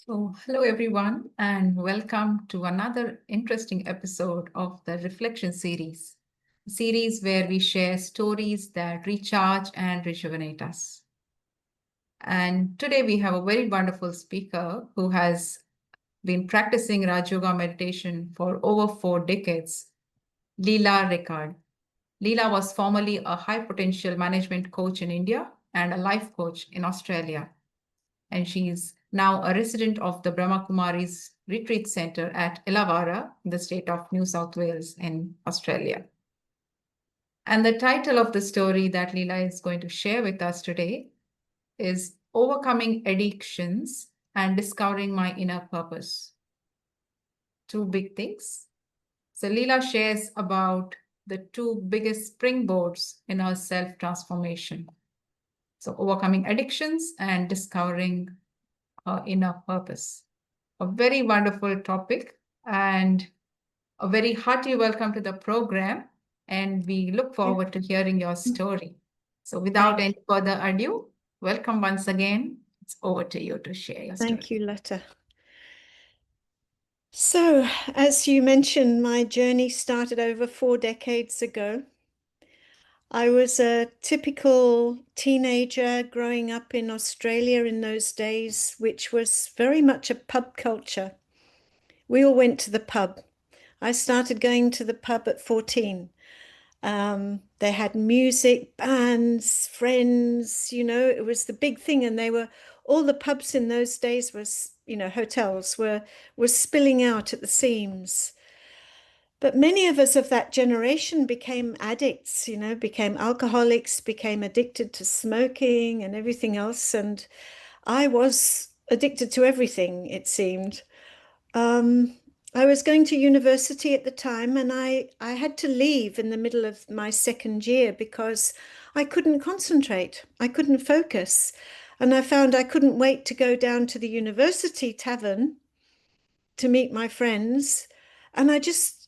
So, hello everyone, and welcome to another interesting episode of the Reflection series, a series where we share stories that recharge and rejuvenate us. And today we have a very wonderful speaker who has been practicing Rajyoga meditation for over 4 decades, Lila Rickard. Lila was formerly a high potential management coach in India and a life coach in Australia, and she's now a resident of the Brahmakumaris Retreat Centre at Illawara in the state of New South Wales in Australia. And the title of the story that Leela is going to share with us today is Overcoming Addictions and Discovering My Inner Purpose. Two big things. So Leela shares about the two biggest springboards in her self-transformation. So overcoming addictions and discovering her inner purpose. A very wonderful topic and a very hearty welcome to the program. And we look forward to hearing your story. So without any further ado, welcome once again. It's over to you to share your story. Thank you, Letta. So, as you mentioned, my journey started over 4 decades ago. I was a typical teenager growing up in Australia in those days, which was very much a pub culture. We all went to the pub. I started going to the pub at 14. They had music, bands, friends, it was the big thing. And all the pubs in those days hotels were spilling out at the seams. But many of us of that generation became addicts, became alcoholics, became addicted to smoking and everything else. And I was addicted to everything, it seemed. I was going to university at the time, and I had to leave in the middle of my second year because I couldn't concentrate. I couldn't focus. And I found I couldn't wait to go down to the university tavern to meet my friends. And I just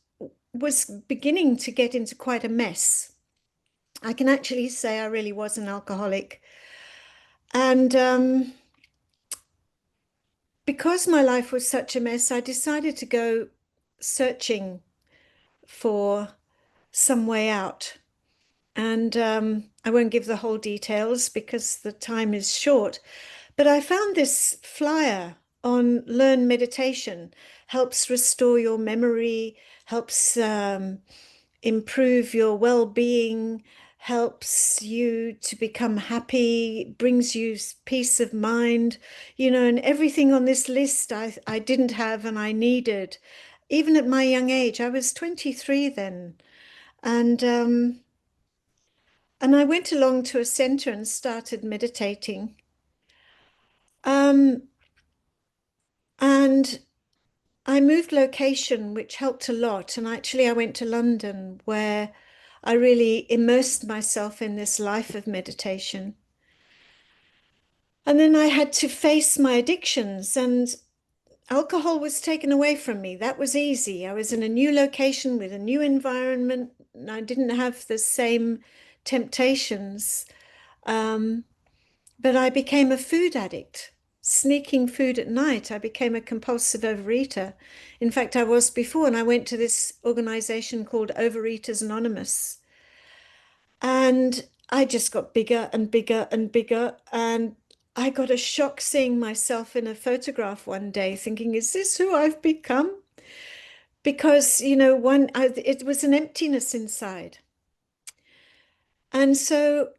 was beginning to get into quite a mess. I can actually say I really was an alcoholic. And because my life was such a mess, I decided to go searching for some way out. And I won't give the whole details because the time is short, but I found this flyer on Learn Meditation, helps restore your memory, helps improve your well-being, helps you to become happy, brings you peace of mind, and everything on this list I didn't have and I needed. Even at my young age, I was 23 then. And I went along to a center and started meditating. And I moved location, which helped a lot. And actually, I went to London, where I really immersed myself in this life of meditation. And then I had to face my addictions, and alcohol was taken away from me. That was easy. I was in a new location with a new environment, and I didn't have the same temptations. But I became a food addict, sneaking food at night. I became a compulsive overeater. In fact, I was before, and I went to this organization called Overeaters Anonymous. And I just got bigger and bigger and bigger. And I got a shock seeing myself in a photograph one day, thinking, is this who I've become? Because, it was an emptiness inside. And so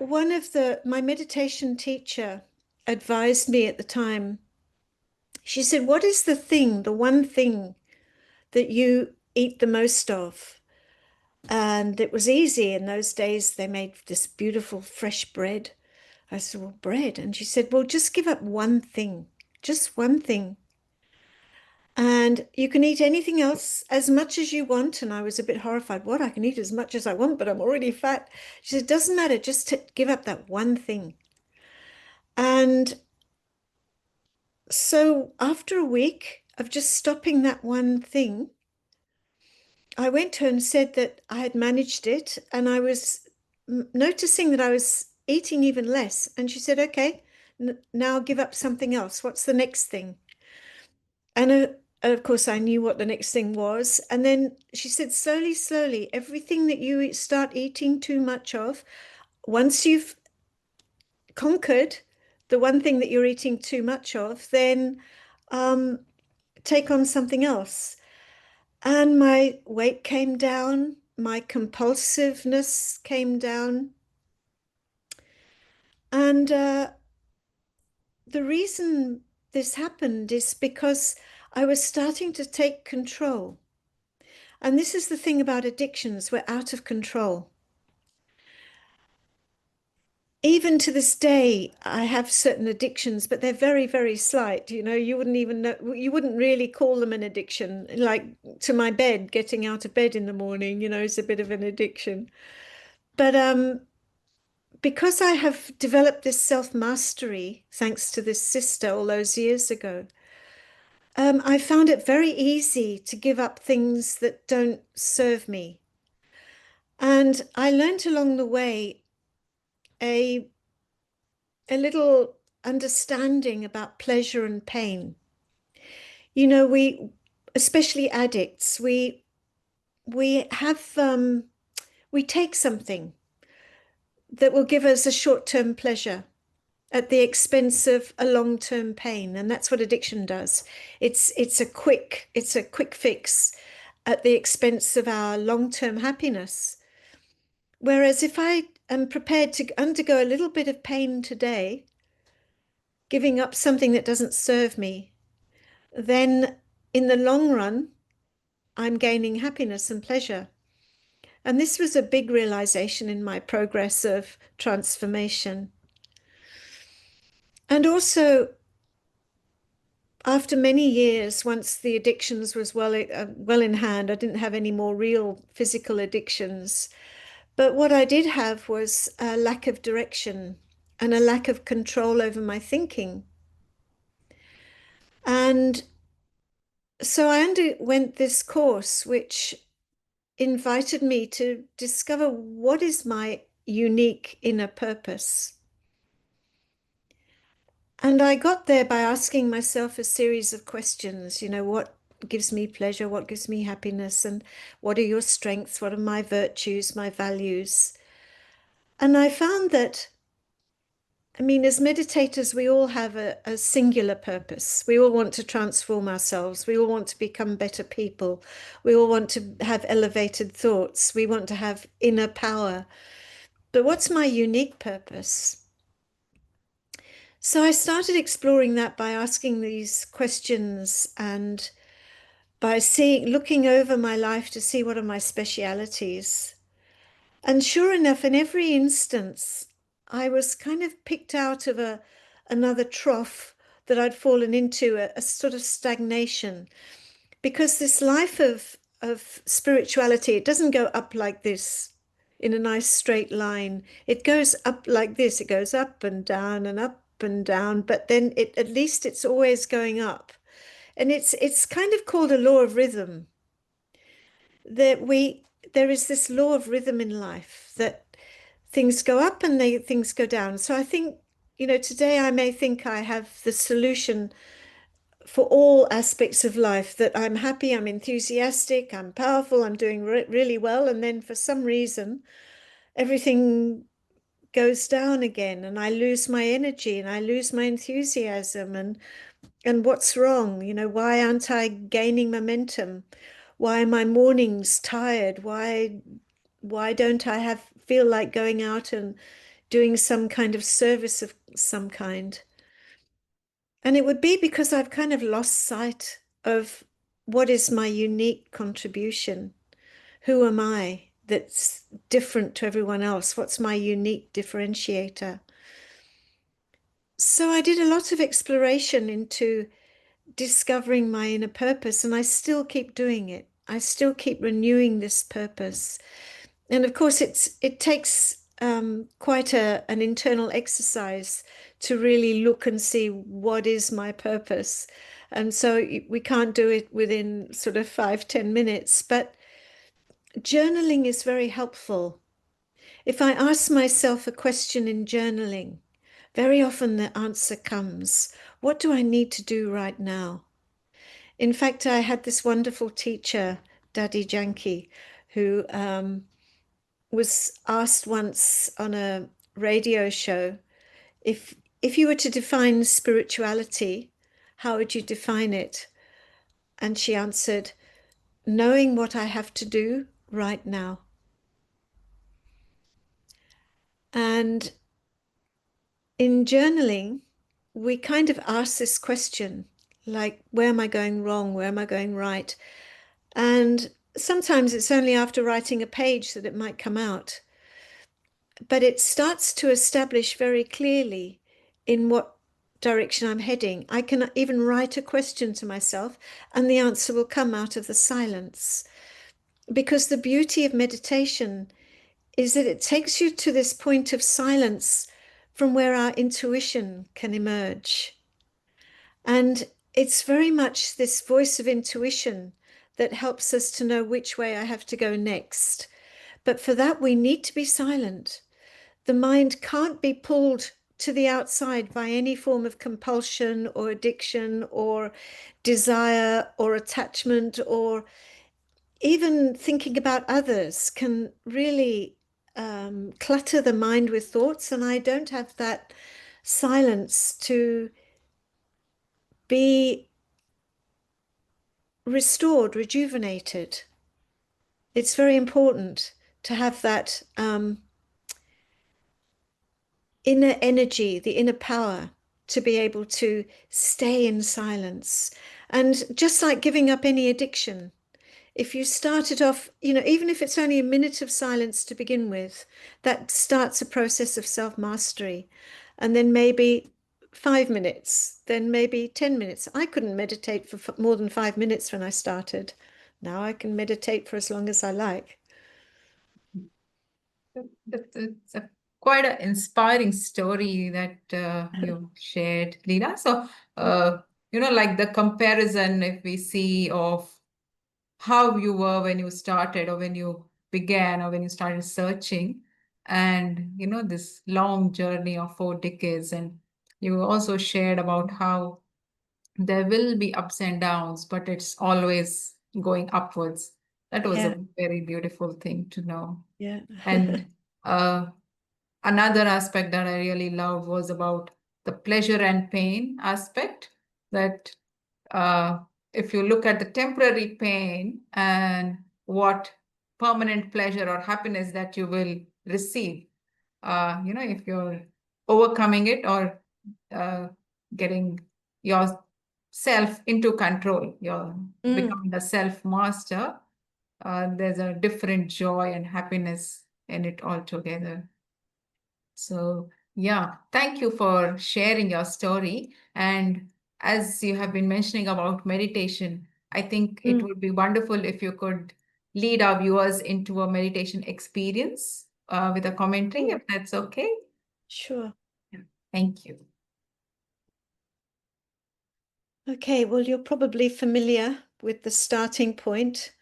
my meditation teacher advised me at the time. She said, what is the one thing that you eat the most of? And it was easy. In those days, they made this beautiful fresh bread. I said, well, bread. And she said, well, just give up one thing, just one thing. And you can eat anything else as much as you want. And I was a bit horrified. What? I can eat as much as I want, but I'm already fat. She said, it doesn't matter. Just give up that one thing. And so after a week of just stopping that one thing, I went to her and said that I had managed it, and I was noticing that I was eating even less. And she said, okay, Now give up something else. What's the next thing? And of course, I knew what the next thing was. And then she said, slowly, slowly, everything that you start eating too much of, once you've conquered the one thing that you're eating too much of, then take on something else. And my weight came down, my compulsiveness came down. And the reason this happened is because I was starting to take control. And this is the thing about addictions, we're out of control. Even to this day, I have certain addictions, but they're very, very slight. You know, you wouldn't even know, you wouldn't really call them an addiction. Like to my bed, getting out of bed in the morning, you know, is a bit of an addiction. But because I have developed this self-mastery, thanks to this sister all those years ago, I found it very easy to give up things that don't serve me. And I learned along the way a little understanding about pleasure and pain. You know, especially addicts, we have we take something that will give us a short-term pleasure at the expense of a long-term pain, and that's what addiction does. It's a quick fix at the expense of our long-term happiness. Whereas if I am prepared to undergo a little bit of pain today, giving up something that doesn't serve me, then in the long run, I'm gaining happiness and pleasure. And this was a big realization in my progress of transformation. And also, after many years, once the addictions was well in hand, I didn't have any more real physical addictions. But what I did have was a lack of direction and a lack of control over my thinking. And so I underwent this course, which invited me to discover what is my unique inner purpose. And I got there by asking myself a series of questions, you know, what gives me pleasure, what gives me happiness, and what are your strengths, what are my virtues, my values? And I found that, I mean, as meditators, we all have a singular purpose. We all want to transform ourselves. We all want to become better people. We all want to have elevated thoughts. We want to have inner power. But what's my unique purpose? So I started exploring that by asking these questions and by looking over my life to see what are my specialities. And sure enough, in every instance, I was kind of picked out of another trough that I'd fallen into, a sort of stagnation. Because this life of spirituality, it doesn't go up like this in a nice straight line. It goes up like this. It goes up and down and up and down, but then at least it's always going up. And it's kind of called a law of rhythm. There is this law of rhythm in life, that things go up and things go down. So I think, you know, today I may think I have the solution for all aspects of life, that I'm happy, I'm enthusiastic, I'm powerful, I'm doing really well. And then for some reason, everything goes down again and I lose my energy and I lose my enthusiasm. And what's wrong? You know, why aren't I gaining momentum? Why are my mornings tired? Why don't I feel like going out and doing some kind of service of some kind? And it would be because I've kind of lost sight of what is my unique contribution. Who am I that's different to everyone else? What's my unique differentiator? So I did a lot of exploration into discovering my inner purpose, and I still keep doing it. I still keep renewing this purpose. And of course, it takes quite an internal exercise to really look and see what is my purpose. And so we can't do it within sort of 5-10 minutes, but journaling is very helpful. If I ask myself a question in journaling, very often the answer comes, what do I need to do right now? In fact, I had this wonderful teacher, Daddy Janki, who was asked once on a radio show, if you were to define spirituality, how would you define it? And she answered, knowing what I have to do right now. And in journaling, we kind of ask this question, like, where am I going wrong? Where am I going right? And sometimes it's only after writing a page that it might come out. But it starts to establish very clearly in what direction I'm heading. I can even write a question to myself, and the answer will come out of the silence. Because the beauty of meditation is that it takes you to this point of silence from where our intuition can emerge. And it's very much this voice of intuition that helps us to know which way I have to go next. But for that, we need to be silent. The mind can't be pulled to the outside by any form of compulsion or addiction or desire or attachment, or even thinking about others can really clutter the mind with thoughts. And I don't have that silence to be restored, rejuvenated. It's very important to have that inner energy, the inner power to be able to stay in silence. And just like giving up any addiction, if you start it off, even if it's only a minute of silence to begin with, that starts a process of self-mastery. And then maybe 5 minutes, then maybe 10 minutes. I couldn't meditate for more than 5 minutes when I started. Now I can meditate for as long as I like. It's quite an inspiring story that you shared, Lila. So, like the comparison, if we see of how you were when you started, or when you began, or when you started searching, and this long journey of 4 decades. And you also shared about how there will be ups and downs, but it's always going upwards. That was Yeah, a very beautiful thing to know. yeah. And uh, another aspect that I really loved was about the pleasure and pain aspect, that uh, if you look at the temporary pain and what permanent pleasure or happiness that you will receive, if you're overcoming it, or getting yourself into control, you're becoming a self-master, there's a different joy and happiness in it altogether. So, yeah, thank you for sharing your story. And as you have been mentioning about meditation, I think it would be wonderful if you could lead our viewers into a meditation experience with a commentary, if that's okay. Sure. Yeah. Thank you. Okay, well, you're probably familiar with the starting point,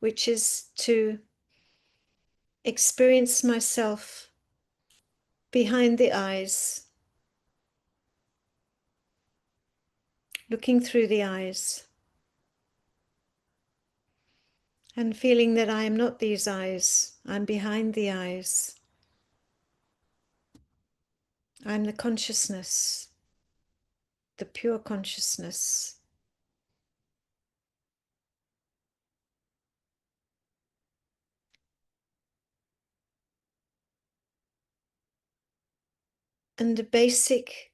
which is to experience myself behind the eyes, looking through the eyes, and feeling that I am not these eyes, I'm behind the eyes. I'm the consciousness, the pure consciousness. And the basic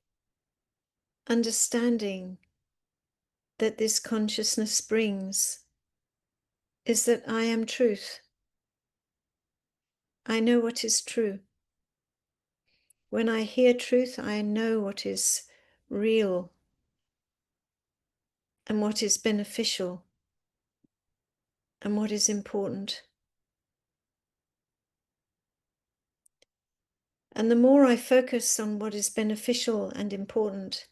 understanding that this consciousness brings is that I am truth. I know what is true. When I hear truth, I know what is real and what is beneficial and what is important. And the more I focus on what is beneficial and important,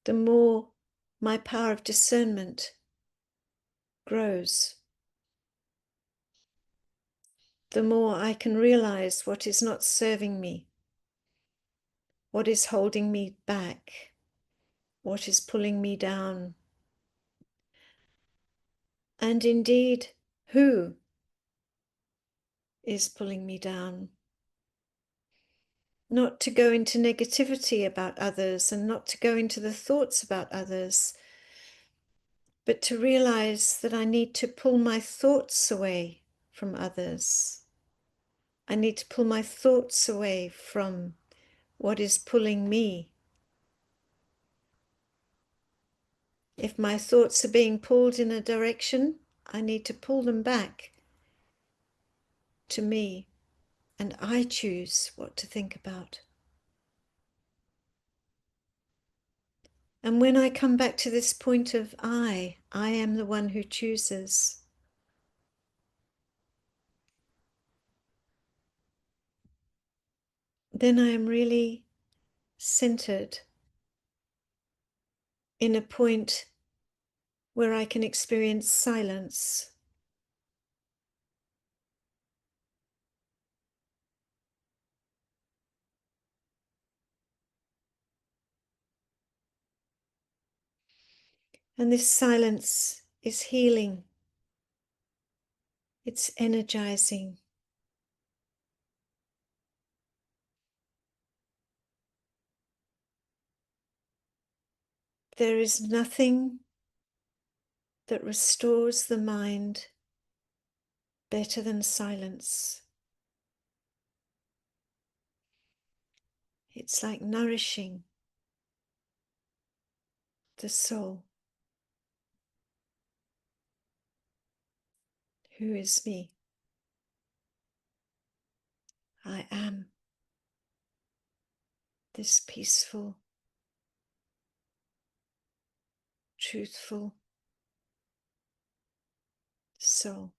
the more my power of discernment grows. the more I can realize what is not serving me, what is holding me back, what is pulling me down, and indeed, who is pulling me down. Not to go into negativity about others and not to go into the thoughts about others, but to realize that I need to pull my thoughts away from others. I need to pull my thoughts away from what is pulling me. If my thoughts are being pulled in a direction, I need to pull them back to me, and I choose what to think about. And when I come back to this point of I am the one who chooses, then I am really centered in a point where I can experience silence. And this silence is healing. It's energizing. There is nothing that restores the mind better than silence. It's like nourishing the soul. Who is me? I am this peaceful, truthful soul.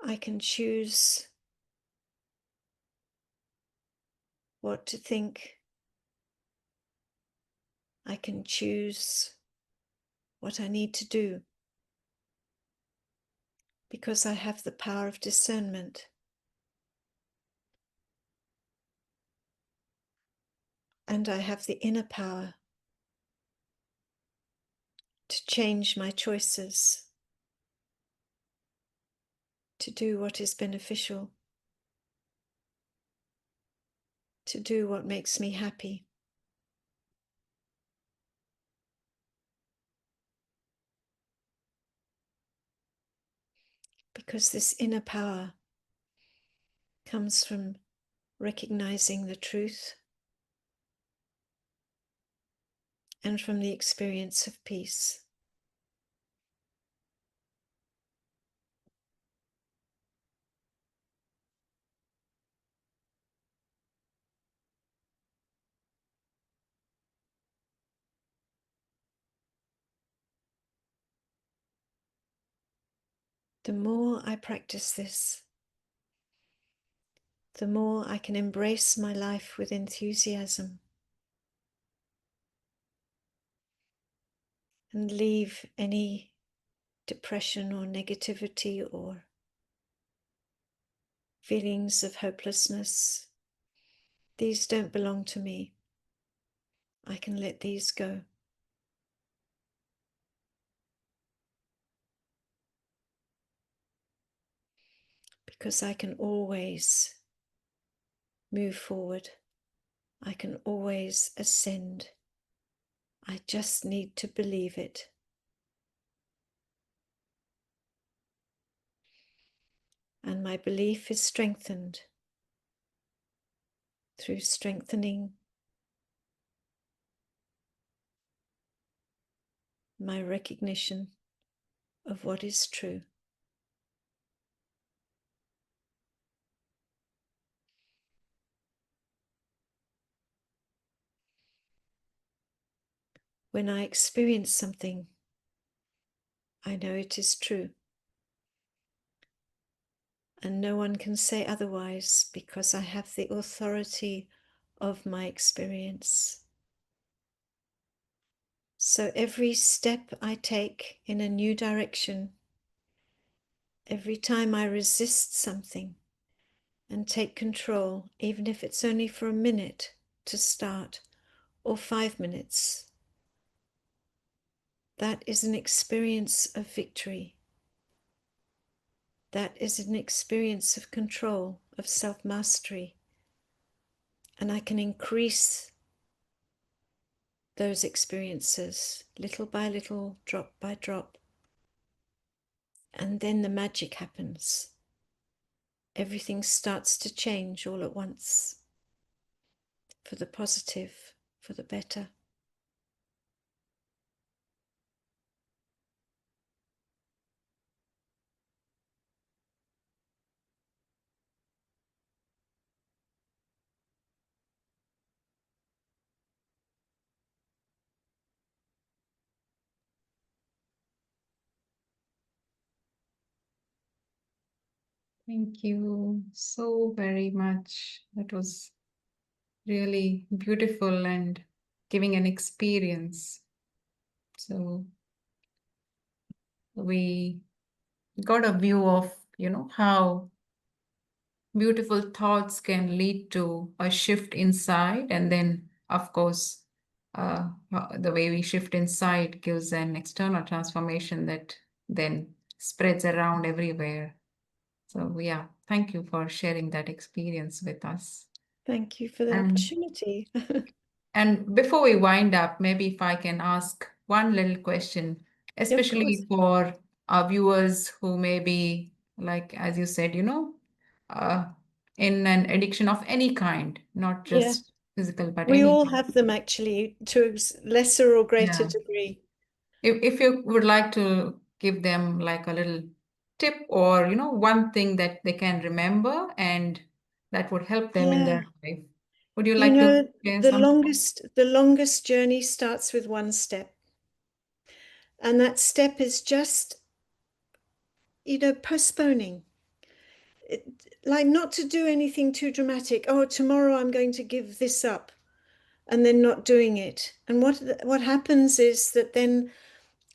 I can choose what to think. I can choose what I need to do because I have the power of discernment. And I have the inner power to change my choices, to do what is beneficial, to do what makes me happy. Because this inner power comes from recognizing the truth and from the experience of peace. The more I practice this, the more I can embrace my life with enthusiasm and leave any depression or negativity or feelings of hopelessness. These don't belong to me. I can let these go. Because I can always move forward. I can always ascend. I just need to believe it. And my belief is strengthened through strengthening my recognition of what is true. When I experience something, I know it is true. And no one can say otherwise, because I have the authority of my experience. So every step I take in a new direction, every time I resist something and take control, even if it's only for a minute to start or 5 minutes, that is an experience of victory. That is an experience of control, of self-mastery. And I can increase those experiences little by little, drop by drop. And then the magic happens. Everything starts to change all at once, for the positive, for the better. Thank you so very much. That was really beautiful and giving an experience. So we got a view of, how beautiful thoughts can lead to a shift inside. And then, of course, the way we shift inside gives an external transformation that then spreads around everywhere. So, yeah, thank you for sharing that experience with us. Thank you for the opportunity. And before we wind up, maybe if I can ask one little question, especially for our viewers who may be, like, as you said, in an addiction of any kind, not just physical, but We any all kind. have them actually, to a lesser or greater degree. If you would like to give them like a little tip or, one thing that they can remember and that would help them in their life. Would you like to share something? The longest journey starts with one step. And that step is just, postponing. Like not to do anything too dramatic. Oh, tomorrow I'm going to give this up, and then not doing it. And what happens is that then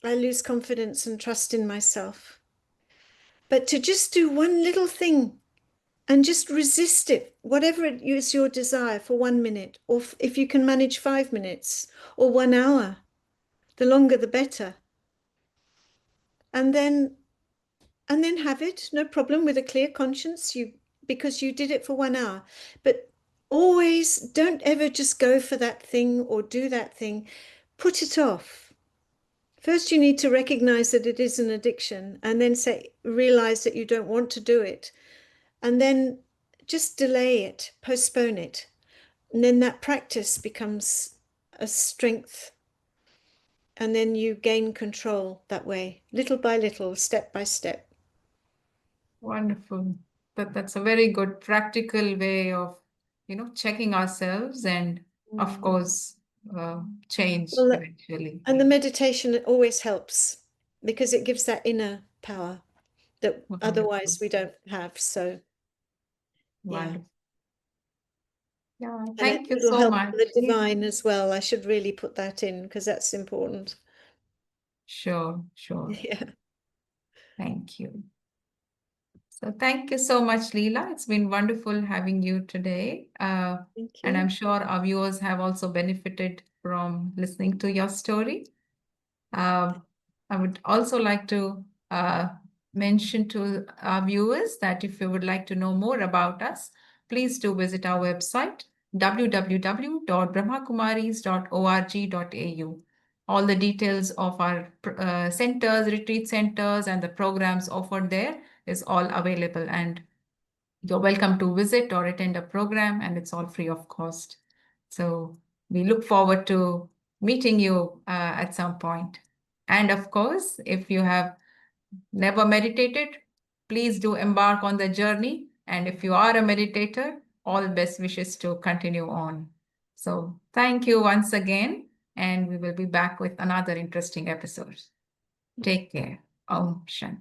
I lose confidence and trust in myself. But to just do one little thing and just resist it, whatever it is your desire, for 1 minute, or if you can manage 5 minutes or 1 hour, the longer the better. And then have it, no problem, with a clear conscience, because you did it for 1 hour. But always don't ever just go for that thing or do that thing. Put it off. First, you need to recognize that it is an addiction, and then realize that you don't want to do it. And then just delay it, postpone it. And then that practice becomes a strength. And then you gain control that way, little by little, step by step. Wonderful. That's a very good practical way of, checking ourselves and, of course, change eventually. And the meditation always helps, because it gives that inner power that otherwise we don't have. So, Wonderful. Yeah, and thank you it'll so help much. the divine as well. I should really put that in, because that's important. Sure. Yeah. Thank you. So thank you so much, Leela. It's been wonderful having you today. Thank you. And I'm sure our viewers have also benefited from listening to your story. I would also like to mention to our viewers that if you would like to know more about us, please do visit our website, www.brahmakumaris.org.au. All the details of our centers, retreat centers, and the programs offered there is all available. And you're welcome to visit or attend a program, and it's all free of cost. So we look forward to meeting you at some point. And of course, if you have never meditated, please do embark on the journey. And if you are a meditator, all best wishes to continue on. So thank you once again, and we will be back with another interesting episode. Take care. Om Shanti.